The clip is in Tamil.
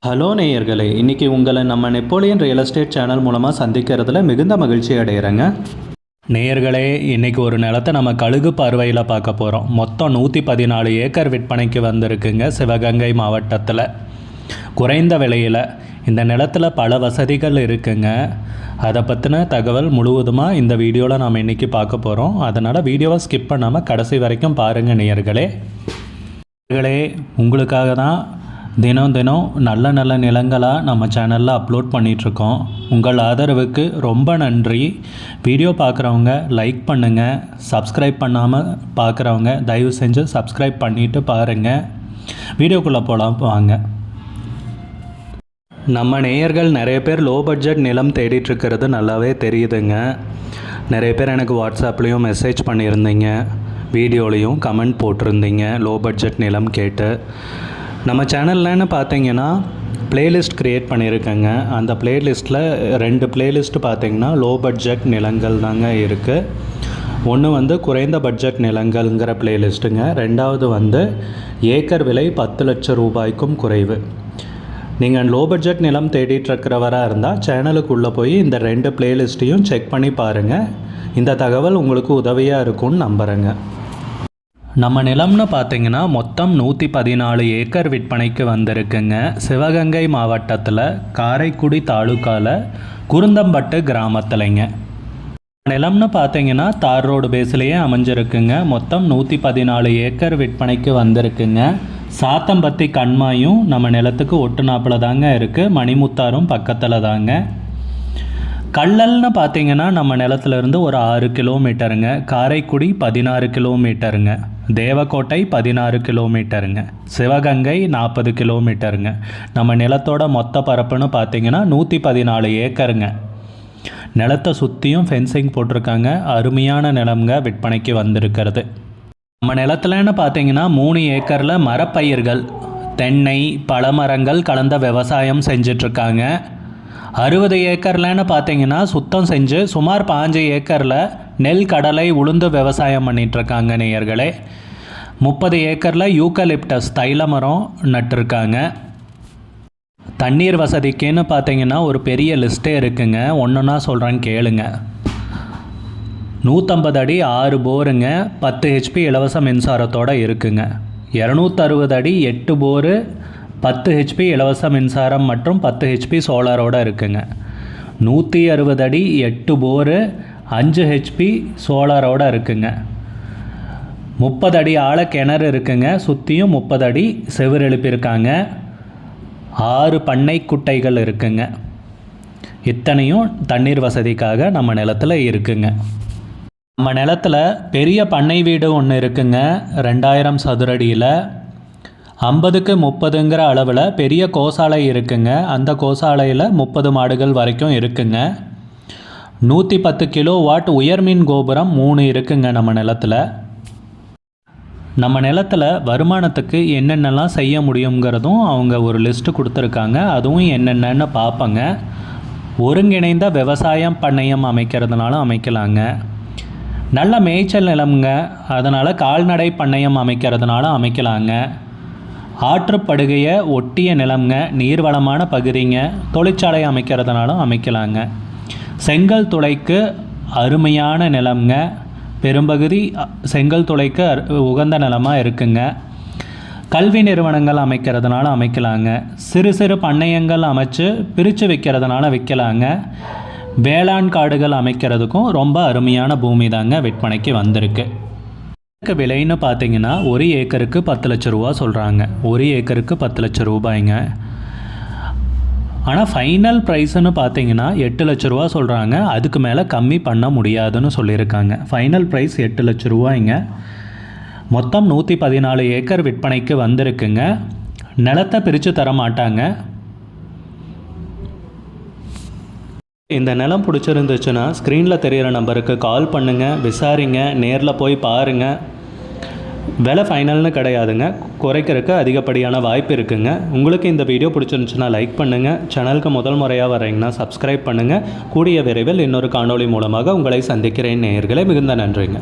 ஹலோ நேயர்களே, இன்றைக்கி உங்களை நம்ம நெப்போலியன் ரியல் எஸ்டேட் சேனல் மூலமாக சந்திக்கிறதுல மிகுந்த மகிழ்ச்சி அடைகிறேங்க. நேயர்களே, இன்றைக்கி ஒரு நிலத்தை நம்ம கழுகு பார்வையில் பார்க்க போகிறோம். மொத்தம் 114 ஏக்கர் விற்பனைக்கு வந்திருக்குங்க சிவகங்கை மாவட்டத்தில். குறைந்த விலையில் இந்த நிலத்தில் பல வசதிகள் இருக்குங்க. அதை பற்றின தகவல் முழுவதுமாக இந்த வீடியோவில் நாம் இன்றைக்கி பார்க்க போகிறோம். அதனால் வீடியோவை ஸ்கிப் பண்ணாமல் கடைசி வரைக்கும் பாருங்கள் நேயர்களே. உங்களுக்காக தான் தினம் நல்ல நல்ல நிலங்களாக நம்ம சேனலில் அப்லோட் பண்ணிகிட்ருக்கோம். உங்கள் ஆதரவுக்கு ரொம்ப நன்றி. வீடியோ பார்க்குறவங்க லைக் பண்ணுங்கள், சப்ஸ்கிரைப் பண்ணாமல் பார்க்குறவங்க தயவு செஞ்சு சப்ஸ்கிரைப் பண்ணிவிட்டு பாருங்கள். வீடியோக்குள்ளே போகலாம் வாங்க. நம்ம நேயர்கள் நிறைய பேர் லோ பட்ஜெட் நிலம் தேடிட்டுருக்கிறது நல்லாவே தெரியுதுங்க. நிறைய பேர் எனக்கு வாட்ஸ்அப்லேயும் மெசேஜ் பண்ணியிருந்தீங்க, வீடியோலையும் கமெண்ட் போட்டிருந்தீங்க லோ பட்ஜெட் நிலம் கேட்டு. நம்ம சேனல்லன்னு பார்த்தீங்கன்னா ப்ளேலிஸ்ட் க்ரியேட் பண்ணியிருக்கேங்க. அந்த ப்ளேலிஸ்ட்டில் 2 ப்ளேலிஸ்ட்டு பார்த்தீங்கன்னா லோ பட்ஜெட் நிலங்கள் தாங்க இருக்குது. ஒன்று குறைந்த பட்ஜெட் நிலங்கள்ங்கிற ப்ளேலிஸ்ட்டுங்க. ரெண்டாவது ஏக்கர் விலை 10 லட்சம் ரூபாய்க்கும் குறைவு. நீங்கள் லோ பட்ஜெட் நிலம் தேடிட்டுருக்கிறவராக இருந்தால் சேனலுக்குள்ளே போய் இந்த 2 ப்ளேலிஸ்ட்டையும் செக் பண்ணி பாருங்கள். இந்த தகவல் உங்களுக்கு உதவியாக இருக்கும்னு நம்புகிறேங்க. நம்ம நிலம்னு பார்த்தீங்கன்னா மொத்தம் 114 ஏக்கர் விற்பனைக்கு வந்திருக்குங்க. சிவகங்கை மாவட்டத்தில் காரைக்குடி தாலுக்காவில் குருந்தம்பட்டு கிராமத்துலைங்க. நிலம்னு பார்த்தீங்கன்னா தார் ரோடு பேஸ்லேயே அமைஞ்சிருக்குங்க. மொத்தம் 114 ஏக்கர் விற்பனைக்கு வந்திருக்குங்க. சாத்தம்பத்தி கண்மாயும் நம்ம நிலத்துக்கு ஒட்டுநாப்பில் தாங்க இருக்குது. மணிமுத்தாரும் பக்கத்தில் தாங்க. கல்லல்னு பார்த்தீங்கன்னா நம்ம நிலத்துலேருந்து ஒரு 6 கிலோமீட்டருங்க. காரைக்குடி 16 கிலோமீட்டருங்க. தேவக்கோட்டை 16 கிலோமீட்டருங்க. சிவகங்கை 40 கிலோமீட்டருங்க. நம்ம நிலத்தோட மொத்த பரப்புன்னு பார்த்தீங்கன்னா 114 ஏக்கருங்க. நிலத்தை சுற்றியும் ஃபென்சிங் போட்டிருக்காங்க. அருமையான நிலம்ங்க விற்பனைக்கு வந்திருக்கிறது. நம்ம நிலத்துலன்னு பார்த்தீங்கன்னா 3 ஏக்கரில் மரப்பயிர்கள், தென்னை, பழமரங்கள் கலந்த விவசாயம் செஞ்சிட்ருக்காங்க. 60 ஏக்கர்லன்னு பார்த்தீங்கன்னா சுத்தம் செஞ்சு சுமார் 5 ஏக்கரில் நெல், கடலை, உளுந்து விவசாயம் பண்ணிகிட்ருக்காங்க நேயர்களே. 30 ஏக்கரில் யூக்கலிப்டஸ் தைல மரம் நட்டிருக்காங்க. தண்ணீர் வசதிக்குன்னு பார்த்தீங்கன்னா ஒரு பெரிய லிஸ்ட்டே இருக்குங்க. ஒன்றுன்னா சொல்கிறேன்னு கேளுங்க. 150 அடி 6 போருங்க. 10 HP இலவச மின்சாரத்தோடு இருக்குங்க. 260 அடி 8 போரு, 10 HP இலவச மின்சாரம் மற்றும் 10 HP சோலாரோடு இருக்குங்க. 160 அடி 8 போரு, 5 HP சோலாரோடு இருக்குங்க. 30 அடி ஆழ கிணறு இருக்குங்க. சுற்றியும் 30 அடி செவுறு எழுப்பியிருக்காங்க. 6 பண்ணை குட்டைகள் இருக்குங்க. இத்தனையும் தண்ணீர் வசதிக்காக நம்ம நிலத்தில் இருக்குங்க. நம்ம நிலத்தில் பெரிய பண்ணை வீடு ஒன்று இருக்குங்க. 2000 சதுரடியில் 50க்கு 30ங்கிற அளவில் பெரிய கோசாலை இருக்குங்க. அந்த கோசாலையில் 30 மாடுகள் வரைக்கும் இருக்குங்க. 110 கிலோவாட் உயர்மின் கோபுரம் 3 இருக்குங்க நம்ம நிலத்தில். நம்ம நிலத்தில் வருமானத்துக்கு என்னென்னலாம் செய்ய முடியுங்கிறதும் அவங்க ஒரு லிஸ்ட்டு கொடுத்துருக்காங்க. அதுவும் என்னென்னு பார்ப்பங்க. ஒருங்கிணைந்த விவசாயம் பண்ணையம் அமைக்கிறதுனாலும் அமைக்கலாங்க. நல்ல மேய்ச்சல் நிலம்ங்க, அதனால் கால்நடை பண்ணையம் அமைக்கிறதுனாலும் அமைக்கலாங்க. ஆற்றுப்படுகையை ஒட்டிய நிலம்ங்க, நீர்வளமான பகுதிங்க, தொழிற்சாலை அமைக்கிறதுனாலும் அமைக்கலாங்க. செங்கல் துளைக்கு அருமையான நிலம்ங்க. பெரும்பகுதி செங்கல் துளைக்கு உகந்த நிலமாக இருக்குங்க. கல்வி நிறுவனங்கள் அமைக்கிறதுனால அமைக்கலாங்க. சிறு சிறு பண்ணையங்கள் அமைச்சு பிரித்து விற்கிறதுனால விற்கலாங்க. வேளாண் காடுகள் அமைக்கிறதுக்கும் ரொம்ப அருமையான பூமி தாங்க விற்பனைக்கு வந்திருக்கு. விலைன்னு பார்த்தீங்கன்னா 1 ஏக்கருக்கு 10 லட்சம் ரூபா சொல்கிறாங்க. 1 ஏக்கருக்கு 10 லட்சம் ரூபாய்ங்க. ஆனால் ஃபைனல் ப்ரைஸுன்னு பார்த்தீங்கன்னா 8 லட்ச ரூபா சொல்கிறாங்க. அதுக்கு மேலே கம்மி பண்ண முடியாதுன்னு சொல்லியிருக்காங்க. ஃபைனல் ப்ரைஸ் 8 லட்ச ரூபாய்ங்க. மொத்தம் 114 ஏக்கர் விற்பனைக்கு வந்திருக்குங்க. நிலத்தை பிரித்து தர மாட்டாங்க. இந்த நிலம் பிடிச்சிருந்துச்சுன்னா ஸ்க்ரீனில் தெரிகிற நம்பருக்கு கால் பண்ணுங்கள், விசாரிங்க, நேரில் போய் பாருங்கள். விலை ஃபைனல்னு கிடையாதுங்க, குறைக்கிறதுக்கு அதிகப்படியான வாய்ப்பு இருக்குங்க. உங்களுக்கு இந்த வீடியோ பிடிச்சிருந்துச்சுன்னா லைக் பண்ணுங்கள். சேனலுக்கு முதல் முறையாக வரீங்கன்னா சப்ஸ்கிரைப் பண்ணுங்கள். கூடிய விரைவில் இன்னொரு காணொளி மூலமாக உங்களை சந்திக்கிறேன் நேயர்களே. மிகுந்த நன்றிங்க.